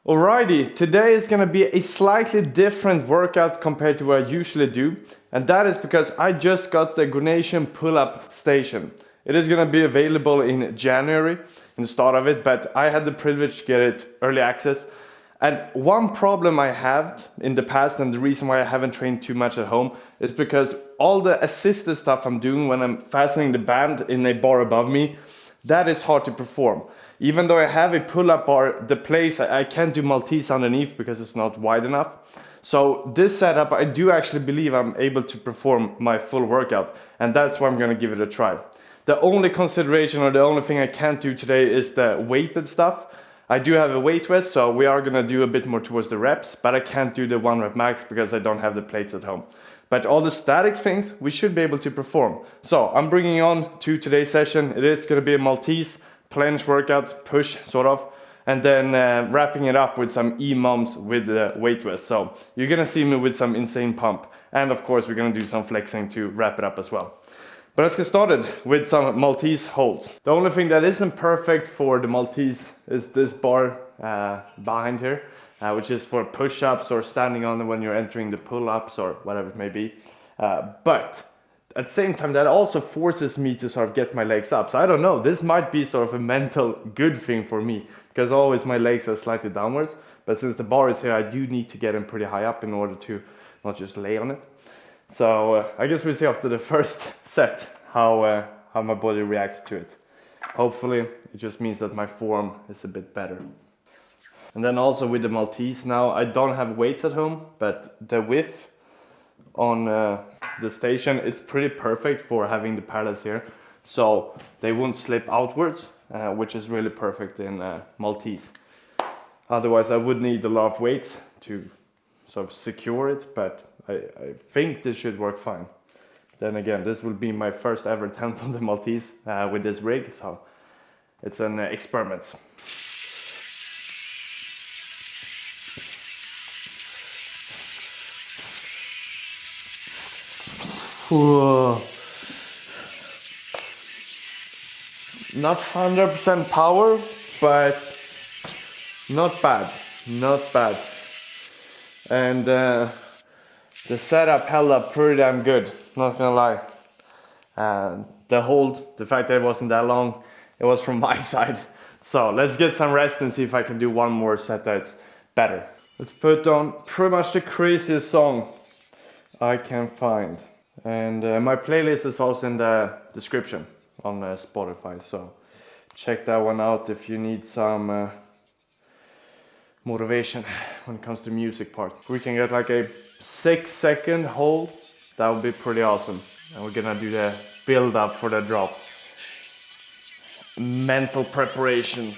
Alrighty, today is gonna be a slightly different workout compared to what I usually do, and that is because I just got the Gornation pull-up station. It is gonna be available in January, in the start of it, but I had the privilege to get it early access. And one problem I had in the past, and the reason why I haven't trained too much at home, is because all the assisted stuff I'm doing when I'm fastening the band in a bar above me, that is hard to perform. Even though I have a pull-up bar, the place I can't do Maltese underneath because it's not wide enough. So this setup, I do actually believe I'm able to perform my full workout, and that's why I'm gonna give it a try. The only consideration, or the only thing I can't do today, is the weighted stuff. I do have a weight vest, so we are gonna do a bit more towards the reps, but I can't do the 1 rep max because I don't have the plates at home. But all the statics things, we should be able to perform. So I'm bringing on to today's session. It is gonna be a Maltese planche workout, push sort of, and then wrapping it up with some EMOMs with the weight vest. So you're gonna see me with some insane pump. And of course we're gonna do some flexing to wrap it up as well. But let's get started with some Maltese holds. The only thing that isn't perfect for the Maltese is this bar behind here, which is for push-ups or standing on it when you're entering the pull-ups or whatever it may be. But at the same time, that also forces me to sort of get my legs up. So I don't know, this might be sort of a mental good thing for me, because always my legs are slightly downwards. But since the bar is here, I do need to get them pretty high up in order to not just lay on it. So I guess we'll see after the first set how my body reacts to it. Hopefully it just means that my form is a bit better. And then also with the Maltese now, I don't have weights at home, but the width on the station, it's pretty perfect for having the paddles here, so they won't slip outwards, which is really perfect in Maltese. Otherwise I would need a lot of weights to sort of secure it, but I think this should work fine. Then again, this will be my first ever attempt on the Maltese with this rig, so it's an experiment. Whoa. Not 100% power, but not bad, not bad. And the setup held up pretty damn good, not gonna lie. And the hold, the fact that it wasn't that long, it was from my side. So let's get some rest and see if I can do one more set that's better. Let's put on pretty much the craziest song I can find. And my playlist is also in the description on Spotify, so check that one out if you need some motivation when it comes to music part. If we can get like a 6-second hold, that would be pretty awesome. And we're gonna do the build up for the drop. Mental preparation.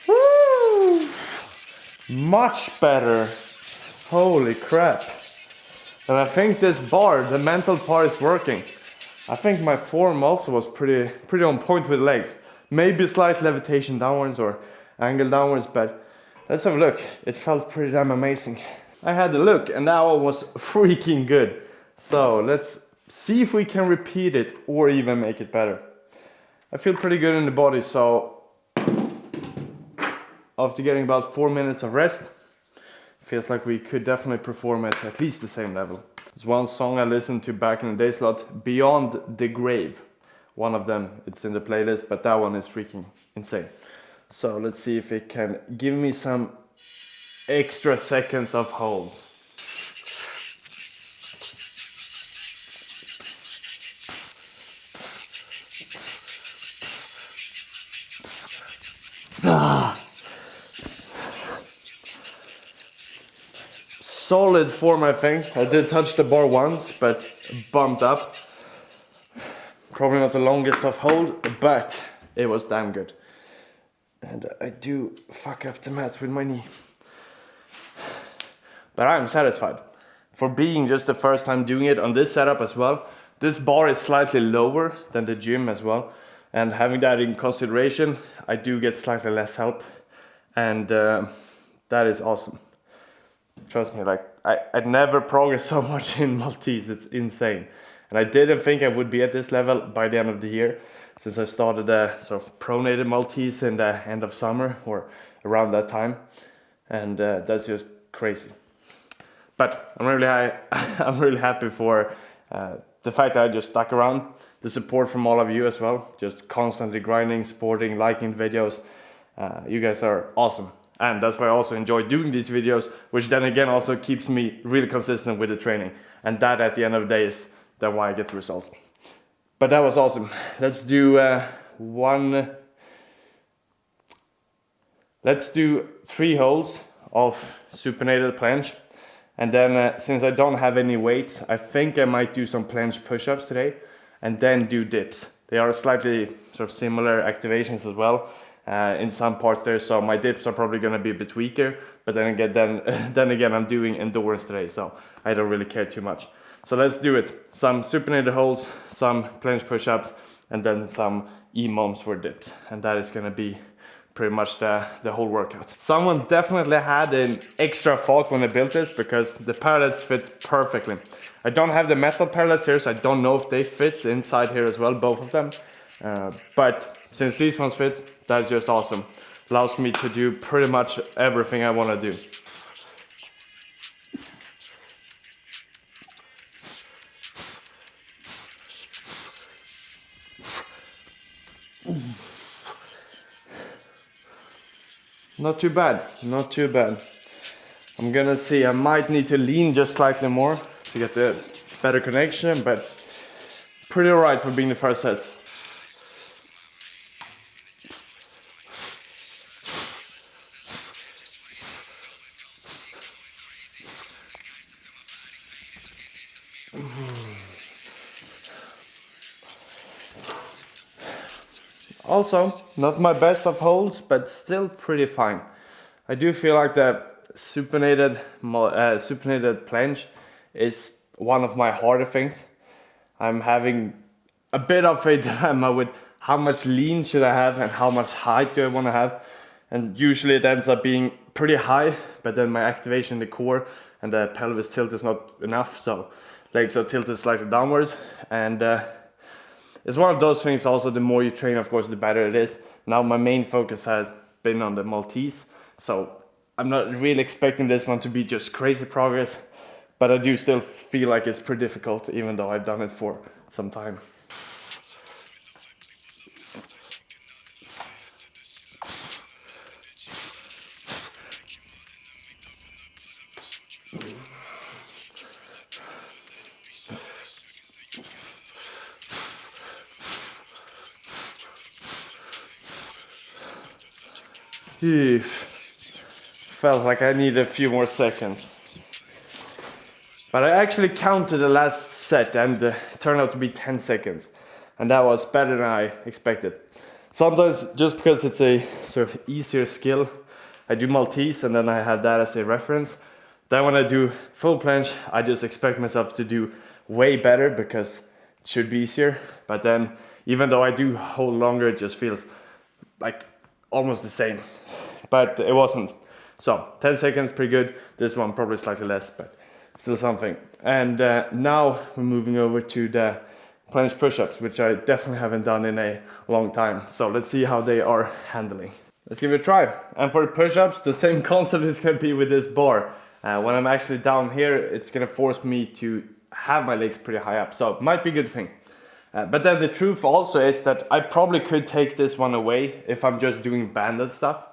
Woo! Much better. Holy crap. And I think this bar, the mental part, is working. I think my form also was pretty on point with legs. Maybe slight levitation downwards or angle downwards, but let's have a look. It felt pretty damn amazing. I had a look and that one was freaking good. So let's see if we can repeat it or even make it better. I feel pretty good in the body, so after getting about 4 minutes of rest, feels like we could definitely perform at least the same level. There's one song I listened to back in the day slot, Beyond the Grave. One of them, it's in the playlist, but that one is freaking insane. So let's see if it can give me some extra seconds of holds. Solid form, I think. I did touch the bar once, but bumped up. Probably not the longest of hold, but it was damn good. And I do fuck up the mats with my knee. But I'm satisfied. For being just the first time doing it on this setup as well, this bar is slightly lower than the gym as well. And having that in consideration, I do get slightly less help. And that is awesome. Trust me, like I never progressed so much in Maltese. It's insane. And I didn't think I would be at this level by the end of the year, since I started sort of pronated Maltese in the end of summer or around that time. And that's just crazy. But I'm really happy for the fact that I just stuck around. The support from all of you as well, just constantly grinding, supporting, liking videos. You guys are awesome. And that's why I also enjoy doing these videos, which then again also keeps me really consistent with the training. And that at the end of the day is then why I get the results. But that was awesome. Let's do let's do 3 holds of supinated planche. And then since I don't have any weights, I think I might do some planche push-ups today and then do dips. They are slightly sort of similar activations as well in some parts there, so my dips are probably going to be a bit weaker, but then again I'm doing endurance today, so I don't really care too much. So let's do it. Some supinated holds, some planche push-ups, and then some EMOMs for dips, and that is going to be pretty much the whole workout. Someone definitely had an extra thought when they built this, because the parallettes fit perfectly. I don't have the metal parallettes here, so I don't know if they fit inside here as well, both of them. But since these ones fit, that's just awesome. Allows me to do pretty much everything I want to do. Not too bad, not too bad. I'm gonna see, I might need to lean just slightly more to get the better connection, but pretty alright for being the first set. Also, not my best of holds, but still pretty fine. I do feel like the supinated planche is one of my harder things. I'm having a bit of a dilemma with how much lean should I have and how much height do I want to have. And usually it ends up being pretty high, but then my activation in the core and the pelvis tilt is not enough, so legs are tilted slightly downwards. And it's one of those things also, the more you train, of course, the better it is. Now my main focus has been on the Maltese, so I'm not really expecting this one to be just crazy progress, but I do still feel like it's pretty difficult, even though I've done it for some time. Felt like I needed a few more seconds. But I actually counted the last set and it turned out to be 10 seconds. And that was better than I expected. Sometimes, just because it's a sort of easier skill, I do Maltese and then I have that as a reference. Then when I do full planche, I just expect myself to do way better because it should be easier. But then, even though I do hold longer, it just feels like almost the same. But it wasn't. So 10 seconds, pretty good. This one probably slightly less, but still something. And now we're moving over to the planche push-ups, which I definitely haven't done in a long time. So let's see how they are handling. Let's give it a try. And for the push-ups, the same concept is going to be with this bar. When I'm actually down here, it's going to force me to have my legs pretty high up. So it might be a good thing. But then the truth also is that I probably could take this one away if I'm just doing banded stuff.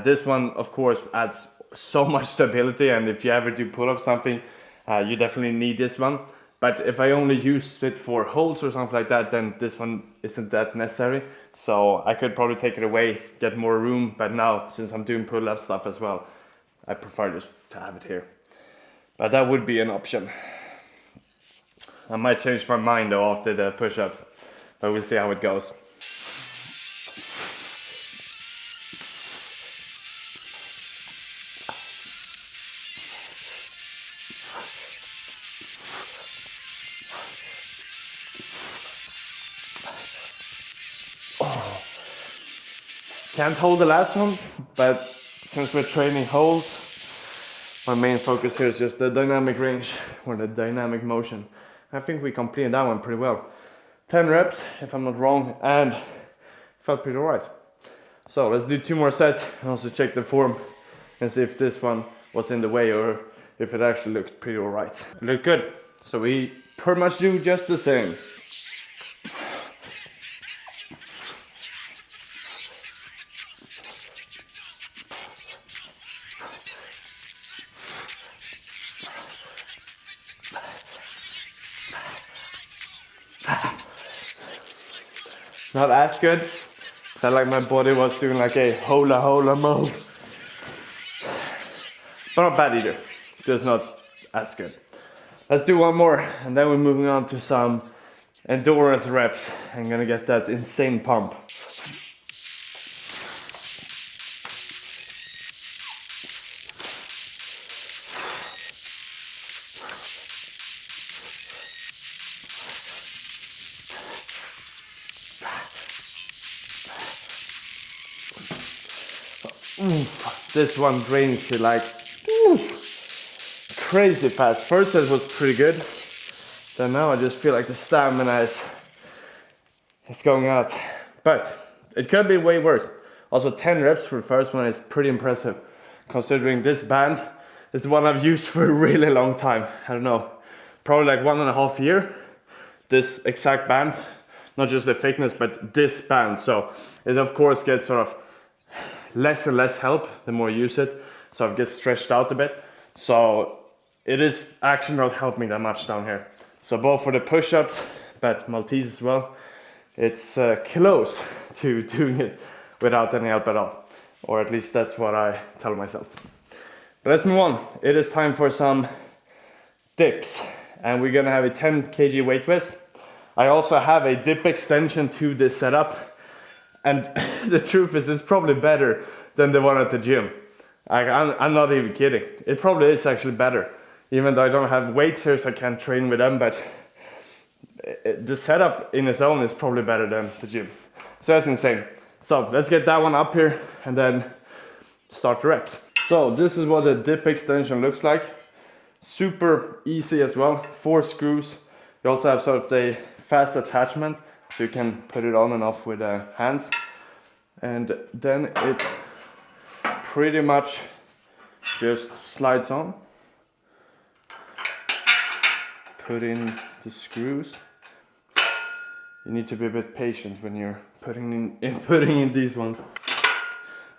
This one, of course, adds so much stability, and if you ever do pull-up something, you definitely need this one. But if I only use it for holds or something like that, then this one isn't that necessary. So I could probably take it away, get more room, but now, since I'm doing pull-up stuff as well, I prefer just to have it here. But that would be an option. I might change my mind though after the push-ups, but we'll see how it goes. Can't hold the last one, but since we're training holds, my main focus here is just the dynamic range or the dynamic motion. I think we completed that one pretty well. 10 reps, if I'm not wrong, and felt pretty alright. So let's do 2 more sets and also check the form and see if this one was in the way or if it actually looked pretty alright. It looked good, so we pretty much do just the same. Not as good. Felt like my body was doing like a hola hola move. But not bad either. Just not as good. Let's do one more and then we're moving on to some endurance reps. I'm gonna get that insane pump. This one drains you like crazy fast. First set was pretty good. Then now I just feel like the stamina is going out. But it could be way worse. Also 10 reps for the first one is pretty impressive. Considering this band is the one I've used for a really long time. I don't know, probably like 1.5 years. This exact band, not just the thickness, but this band. So it of course gets sort of less and less help the more you use it, so it gets stretched out a bit. So it is actually not helping that much down here. So both for the push-ups, but Maltese as well, it's close to doing it without any help at all. Or at least that's what I tell myself. But let's move on. It is time for some dips. And we're gonna have a 10 kg weight vest. I also have a dip extension to this setup. And the truth is, it's probably better than the one at the gym. I'm not even kidding. It probably is actually better. Even though I don't have weights here, so I can't train with them, but the setup in its own is probably better than the gym. So that's insane. So let's get that one up here and then start the reps. So this is what the dip extension looks like. Super easy as well, 4 screws. You also have sort of a fast attachment, so you can put it on and off with hands. And then it pretty much just slides on. Put in the screws. You need to be a bit patient when you're putting in these ones.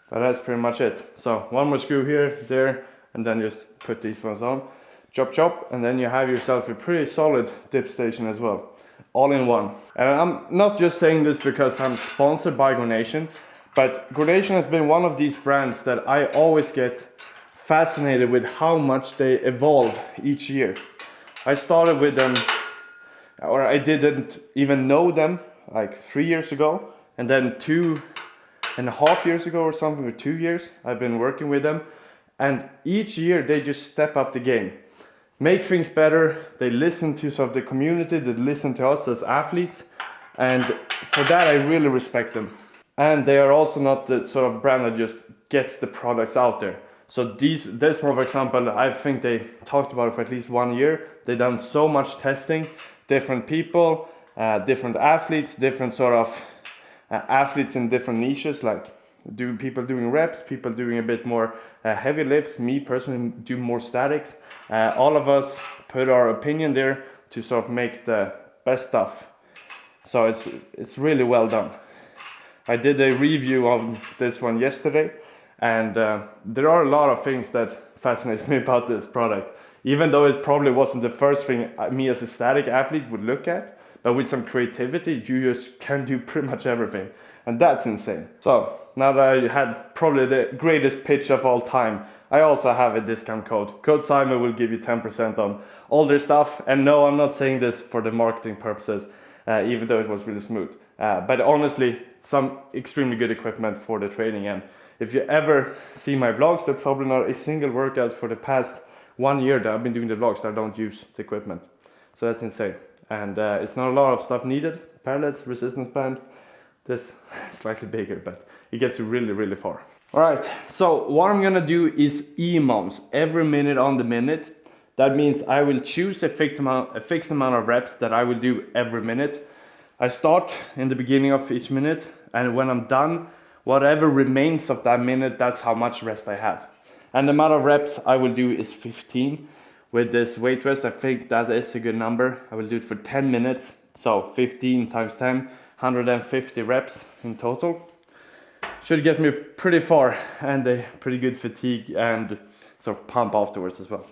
But that's pretty much it. So 1 more screw here, there, and then just put these ones on. Chop chop, and then you have yourself a pretty solid dip station as well. All in one. And I'm not just saying this because I'm sponsored by Gornation, but Gornation has been one of these brands that I always get fascinated with how much they evolve each year. I started with them, or I didn't even know them like 3 years ago, and then 2.5 years ago or something, or 2 years, I've been working with them, and each year they just step up the game. Make things better, they listen to sort of the community, they listen to us as athletes, and for that I really respect them. And they are also not the sort of brand that just gets the products out there. So this one, for example, I think they talked about it for at least 1 year. They've done so much testing, different people, different athletes, different sort of athletes in different niches, like people doing reps, people doing a bit more heavy lifts, me personally do more statics. All of us put our opinion there to sort of make the best stuff. So it's really well done. I did a review of this one yesterday, and there are a lot of things that fascinates me about this product. Even though it probably wasn't the first thing me as a static athlete would look at, but with some creativity, you just can do pretty much everything. And that's insane. So now that I had probably the greatest pitch of all time, I also have a discount code. Code Simon will give you 10% on all their stuff. And no, I'm not saying this for the marketing purposes, even though it was really smooth. But honestly, some extremely good equipment for the training. And if you ever see my vlogs, there's probably not a single workout for the past 1 year that I've been doing the vlogs that I don't use the equipment. So that's insane. And it's not a lot of stuff needed. Parallettes, resistance band. This is slightly bigger, but it gets you really, really far. Alright, so what I'm gonna do is EMOMs every minute on the minute. That means I will choose a fixed amount of reps that I will do every minute. I start in the beginning of each minute, and when I'm done, whatever remains of that minute, that's how much rest I have. And the amount of reps I will do is 15. With this weight rest, I think that is a good number. I will do it for 10 minutes, so 15 times 10, 150 reps in total. Should get me pretty far and a pretty good fatigue and sort of pump afterwards as well.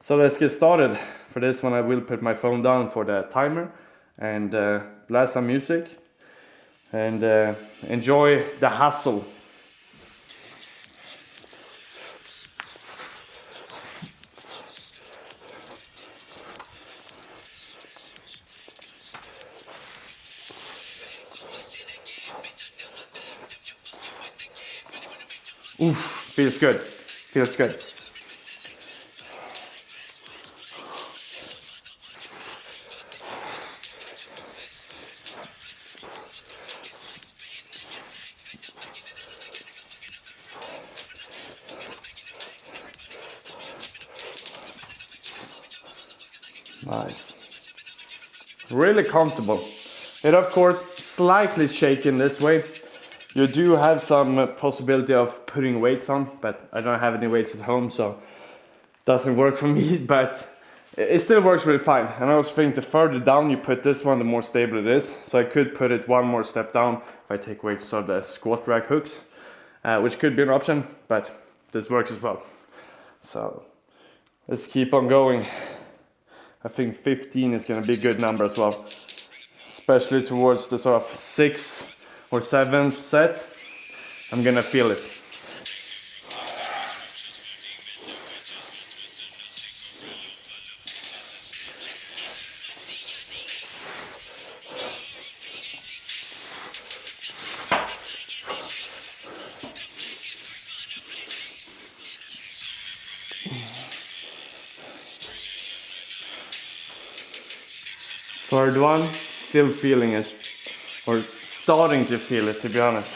So let's get started. For this one I will put my phone down for the timer and blast some music and enjoy the hustle. Oof, feels good, feels good. Nice. Really comfortable. It of course slightly shaking this way. You do have some possibility of putting weights on, but I don't have any weights at home, so it doesn't work for me, but it still works really fine. And I also think the further down you put this one, the more stable it is. So I could put it one more step down if I take weights on the squat rack hooks, which could be an option, but this works as well. So let's keep on going. I think 15 is going to be a good number as well, especially towards the sort of 6th or 7th set. I'm going to feel it. Third one, still feeling it, or starting to feel it, to be honest.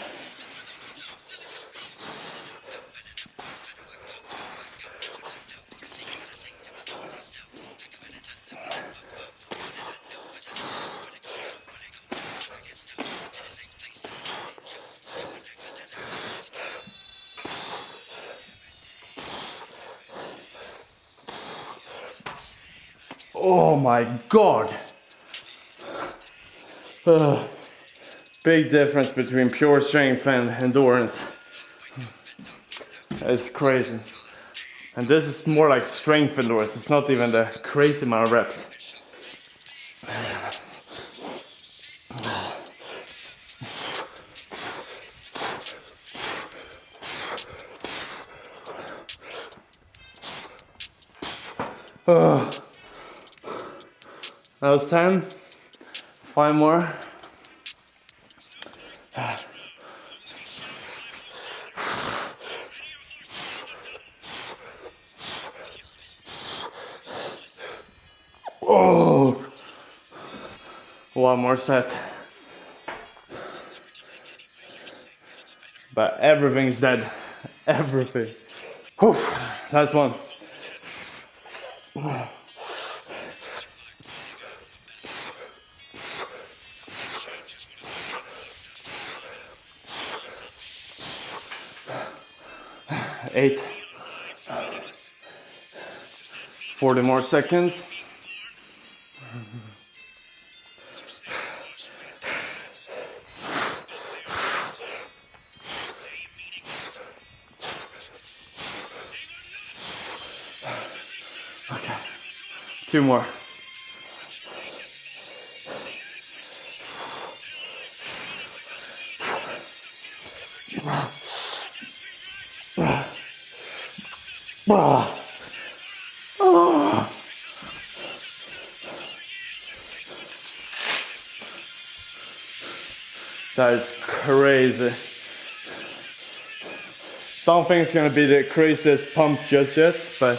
Oh my god! Big difference between pure strength and endurance. It's crazy. And this is more like strength endurance, it's not even the crazy amount of reps. That was 10. 5 more. Oh, one more set. But everything's dead. Everything. Whew. Last one. Eight. 40 more seconds. Okay. 2 more. That is crazy. Don't think it's gonna be the craziest pump just yet, but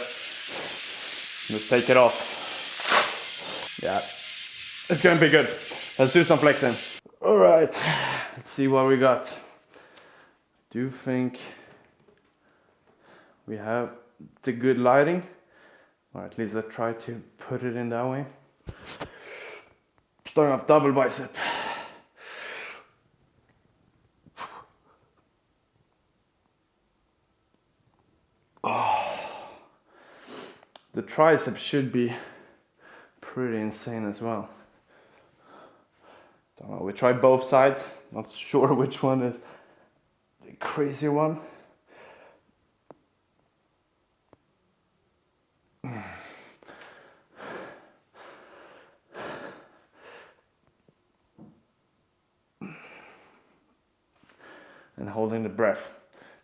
let's take it off. Yeah, it's gonna be good. Let's do some flexing. All right, let's see what we got. Do think we have the good lighting, or at least I try to put it in that way. Starting off double bicep. The tricep should be pretty insane as well. Don't know, we try both sides, not sure which one is the crazy one. And holding the breath,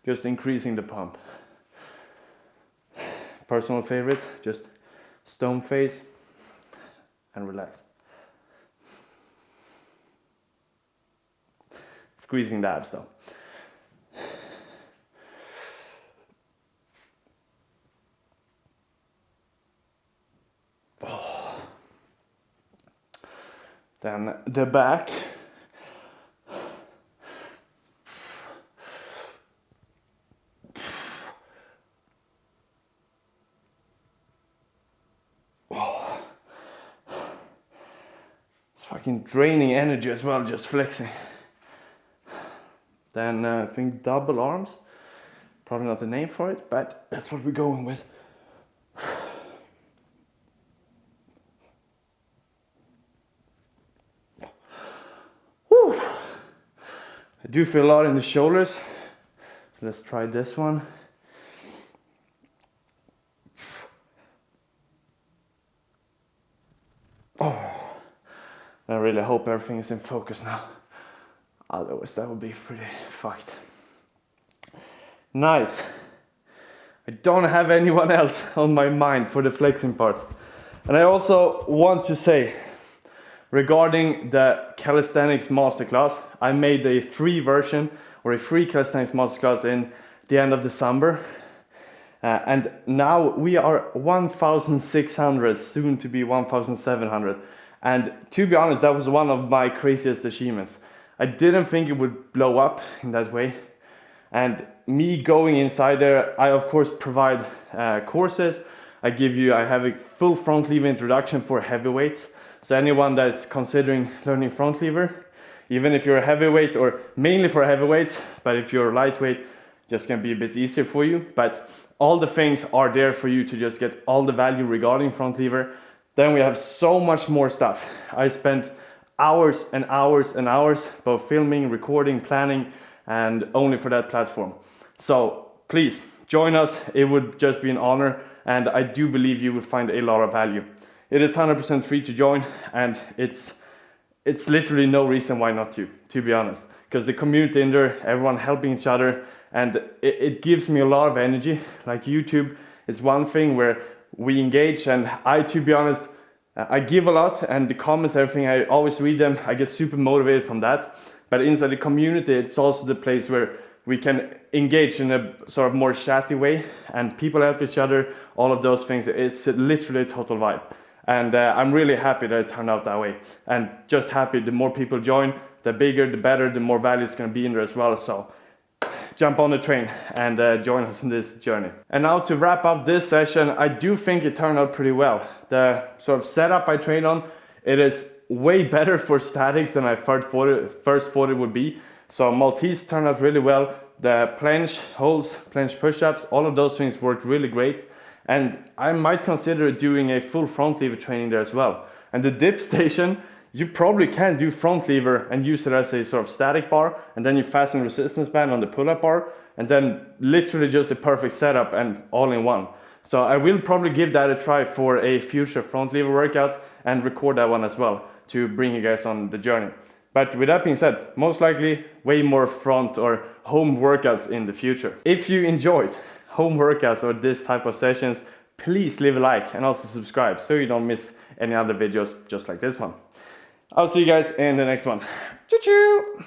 just increasing the pump. Personal favorite, just stone face and relax. Squeezing the abs though. Oh. Then the back. Fucking draining energy as well, just flexing. Then I think double arms, probably not the name for it, but that's what we're going with. Whew. I do feel a lot in the shoulders, so let's try this one. Oh. I really hope everything is in focus now. Otherwise that would be pretty fucked. Nice. I don't have anyone else on my mind for the flexing part. And I also want to say, regarding the Calisthenics masterclass, I made a free version or a free Calisthenics masterclass in the end of December. And now we are 1,600, soon to be 1,700. And to be honest, that was one of my craziest achievements. I didn't think it would blow up in that way. And me going inside there, I of course provide courses. I have a full front lever introduction for heavyweights. So anyone that's considering learning front lever, even if you're a heavyweight or mainly for heavyweights, but if you're lightweight, just gonna be a bit easier for you. But all the things are there for you to just get all the value regarding front lever. Then we have so much more stuff. I spent hours and hours and hours both filming, recording, planning, and only for that platform. So please join us. It would just be an honor, and I do believe you will find a lot of value. It is 100% free to join, and it's literally no reason why not to be honest. Because the community in there, everyone helping each other, and it gives me a lot of energy. Like YouTube, it's one thing where we engage, and to be honest, I give a lot, and the comments, everything, I always read them. I get super motivated from that. But inside the community, it's also the place where we can engage in a sort of more chatty way, and people help each other, all of those things. It's literally a total vibe. And I'm really happy that it turned out that way. And just happy, the more people join, the bigger, the better, the more value is going to be in there as well. So jump on the train and join us in this journey. And now to wrap up this session, I do think it turned out pretty well. The sort of setup I trained on, it is way better for statics than I first thought it would be. So Maltese turned out really well. The planche holds, planche push-ups, all of those things worked really great. And I might consider doing a full front lever training there as well. And the dip station, you probably can do front lever and use it as a sort of static bar, and then you fasten resistance band on the pull-up bar, and then literally just a perfect setup and all in one. So I will probably give that a try for a future front lever workout and record that one as well to bring you guys on the journey. But with that being said, most likely way more front or home workouts in the future. If you enjoyed home workouts or this type of sessions, please leave a like and also subscribe so you don't miss any other videos just like this one. I'll see you guys in the next one. Choo-choo!